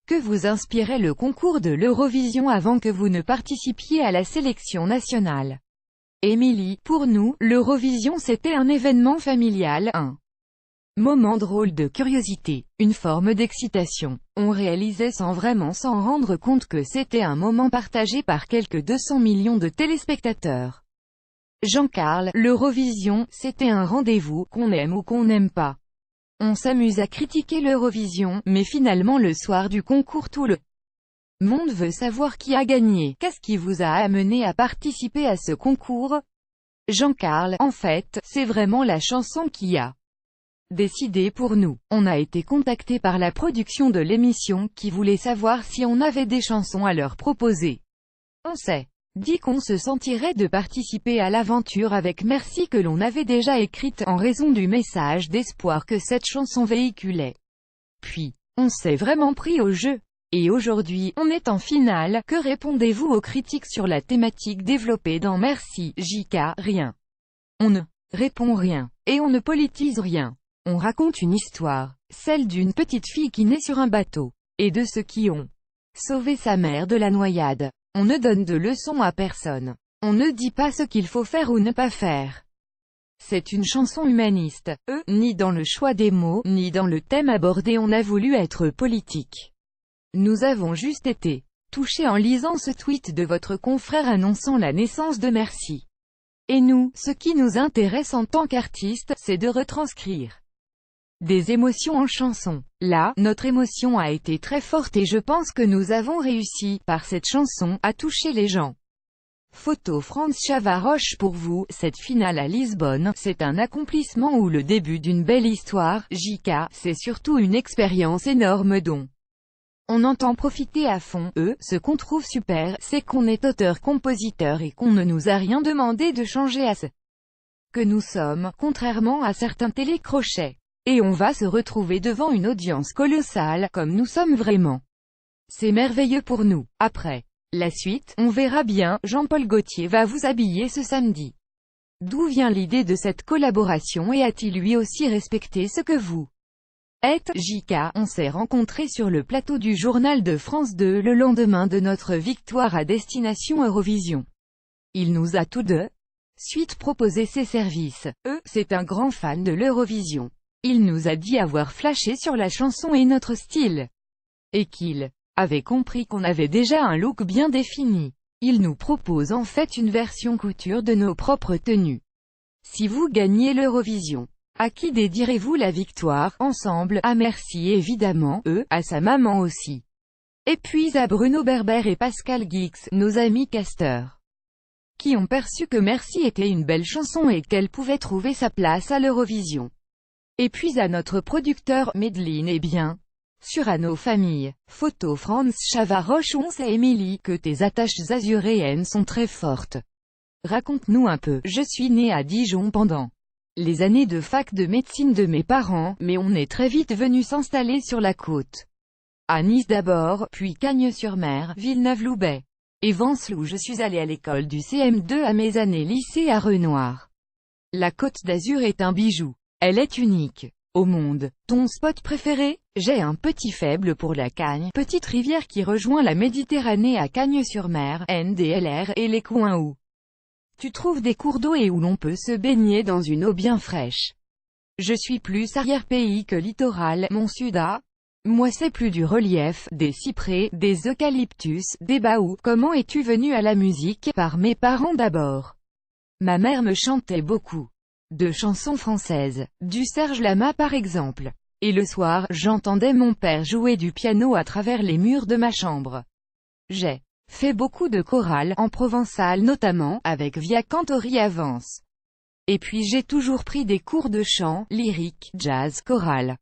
Que vous inspirait le concours de l'Eurovision avant que vous ne participiez à la sélection nationale? Émilie, pour nous, l'Eurovision c'était un événement familial, un moment drôle de curiosité, une forme d'excitation. On réalisait sans vraiment s'en rendre compte que c'était un moment partagé par quelques 200 millions de téléspectateurs. Jean-Carl, l'Eurovision, c'était un rendez-vous, qu'on aime ou qu'on n'aime pas. On s'amuse à critiquer l'Eurovision, mais finalement le soir du concours tout le monde veut savoir qui a gagné. Qu'est-ce qui vous a amené à participer à ce concours? Jean-Carl, en fait, c'est vraiment la chanson qui a décidé pour nous. On a été contacté par la production de l'émission, qui voulait savoir si on avait des chansons à leur proposer. On s'est dit qu'on se sentirait de participer à l'aventure avec Merci que l'on avait déjà écrite, en raison du message d'espoir que cette chanson véhiculait. Puis, on s'est vraiment pris au jeu. Et aujourd'hui, on est en finale. Que répondez-vous aux critiques sur la thématique développée dans Merci, JK? Rien. On ne répond rien. Et on ne politise rien. On raconte une histoire, celle d'une petite fille qui naît sur un bateau, et de ceux qui ont sauvé sa mère de la noyade. On ne donne de leçons à personne. On ne dit pas ce qu'il faut faire ou ne pas faire. C'est une chanson humaniste. Ni dans le choix des mots, ni dans le thème abordé on n'a voulu être politique. Nous avons juste été touchés en lisant ce tweet de votre confrère annonçant la naissance de Merci. Et nous, ce qui nous intéresse en tant qu'artistes, c'est de retranscrire des émotions en chanson. Là, notre émotion a été très forte et je pense que nous avons réussi, par cette chanson, à toucher les gens. Photo Franz Chavaroche. Pour vous, cette finale à Lisbonne, c'est un accomplissement ou le début d'une belle histoire? JK, c'est surtout une expérience énorme dont on entend profiter à fond. Ce qu'on trouve super, c'est qu'on est auteur-compositeur et qu'on ne nous a rien demandé de changer à ce que nous sommes, contrairement à certains télécrochets. Et on va se retrouver devant une audience colossale, comme nous sommes vraiment. C'est merveilleux pour nous. Après la suite, on verra bien. Jean-Paul Gaultier va vous habiller ce samedi. D'où vient l'idée de cette collaboration et a-t-il lui aussi respecté ce que vous êtes? JK, on s'est rencontrés sur le plateau du journal de France 2 le lendemain de notre victoire à destination Eurovision. Il nous a tous deux suite proposé ses services. C'est un grand fan de l'Eurovision. Il nous a dit avoir flashé sur la chanson et notre style. Et qu'il avait compris qu'on avait déjà un look bien défini. Il nous propose en fait une version couture de nos propres tenues. Si vous gagnez l'Eurovision, à qui dédierez-vous la victoire? Ensemble, à Merci évidemment, à sa maman aussi. Et puis à Bruno Berber et Pascal Guix, nos amis casteurs, qui ont perçu que Merci était une belle chanson et qu'elle pouvait trouver sa place à l'Eurovision. Et puis à notre producteur, Medline et bien sûr à nos familles. Photo Franz Chavaroche. On sait Émilie, que tes attaches azuréennes sont très fortes. Raconte-nous un peu. Je suis née à Dijon pendant les années de fac de médecine de mes parents, mais on est très vite venu s'installer sur la côte. À Nice d'abord, puis Cagnes-sur-Mer, Villeneuve-Loubet et Vence où je suis allée à l'école du CM2 à mes années lycée à Renoir. La Côte d'Azur est un bijou. Elle est unique au monde. Ton spot préféré? J'ai un petit faible pour la Cagne, petite rivière qui rejoint la Méditerranée à Cagnes-sur-Mer, NDLR, et les coins où tu trouves des cours d'eau et où l'on peut se baigner dans une eau bien fraîche. Je suis plus arrière-pays que littoral. Mon sud a moi c'est plus du relief, des cyprès, des eucalyptus, des baous. Comment es-tu venu à la musique? Par mes parents d'abord. Ma mère me chantait beaucoup de chansons françaises, du Serge Lama par exemple. Et le soir, j'entendais mon père jouer du piano à travers les murs de ma chambre. J'ai fait beaucoup de chorales, en provençal notamment, avec Via Cantori Avance. Et puis j'ai toujours pris des cours de chant, lyrique, jazz, chorale.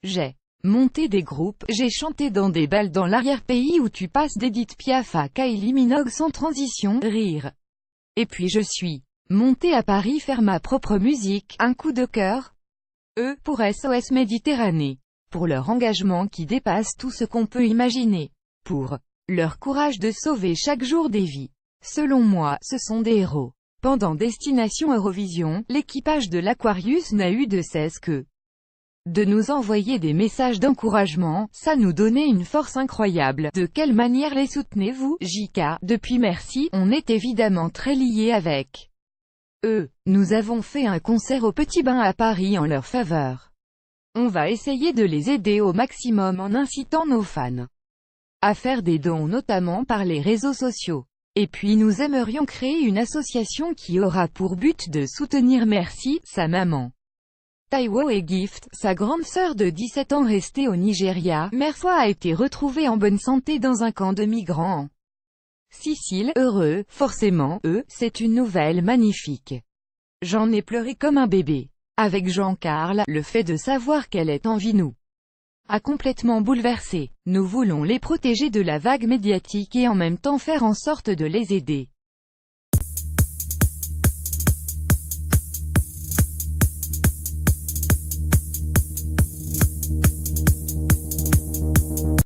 J'ai monté des groupes, j'ai chanté dans des bals dans l'arrière-pays où tu passes d'Edith Piaf à Kylie Minogue sans transition, rire. Et puis je suis monté à Paris faire ma propre musique. Un coup de cœur? Pour SOS Méditerranée. Pour leur engagement qui dépasse tout ce qu'on peut imaginer. Pour leur courage de sauver chaque jour des vies. Selon moi, ce sont des héros. Pendant Destination Eurovision, l'équipage de l'Aquarius n'a eu de cesse que de nous envoyer des messages d'encouragement, ça nous donnait une force incroyable. De quelle manière les soutenez-vous, JK? Depuis merci, on est évidemment très liés avec eux. Nous avons fait un concert au Petit Bain à Paris en leur faveur. On va essayer de les aider au maximum en incitant nos fans à faire des dons notamment par les réseaux sociaux. Et puis nous aimerions créer une association qui aura pour but de soutenir Merci, sa maman Taiwo et Gift, sa grande sœur de 17 ans restée au Nigeria. Merci a été retrouvée en bonne santé dans un camp de migrants en Sicile. Heureux, forcément, c'est une nouvelle magnifique. J'en ai pleuré comme un bébé. Avec Jean-Carl, le fait de savoir qu'elle est en vie nous a complètement bouleversé. Nous voulons les protéger de la vague médiatique et en même temps faire en sorte de les aider.